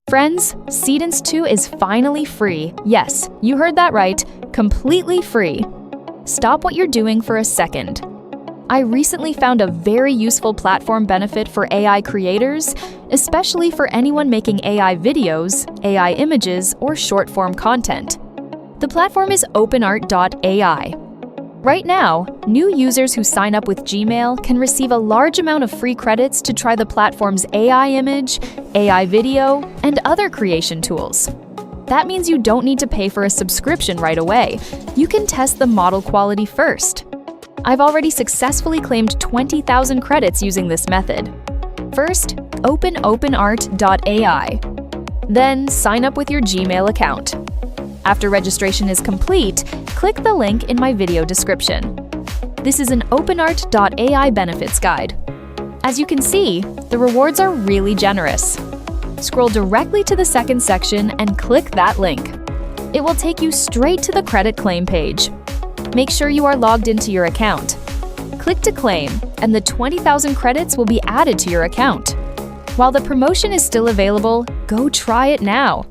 Friends, Seedance 2 is finally free. Yes, you heard that right, completely free. Stop what you're doing for a second. I recently found a very useful platform benefit for AI creators, especially for anyone making AI videos, AI images, or short-form content. The platform is OpenArt.ai. Right now, new users who sign up with Gmail can receive a large amount of free credits to try the platform's AI image, AI video, and other creation tools. That means you don't need to pay for a subscription right away. You can test the model quality first. I've already successfully claimed 20,000 credits using this method. First, open OpenArt.ai. Then, sign up with your Gmail account. After registration is complete, click the link in my video description. This is an OpenArt.ai benefits guide. As you can see, the rewards are really generous. Scroll directly to the second section and click that link. It will take you straight to the credit claim page. Make sure you are logged into your account. Click to claim, and the 20,000 credits will be added to your account. While the promotion is still available, go try it now.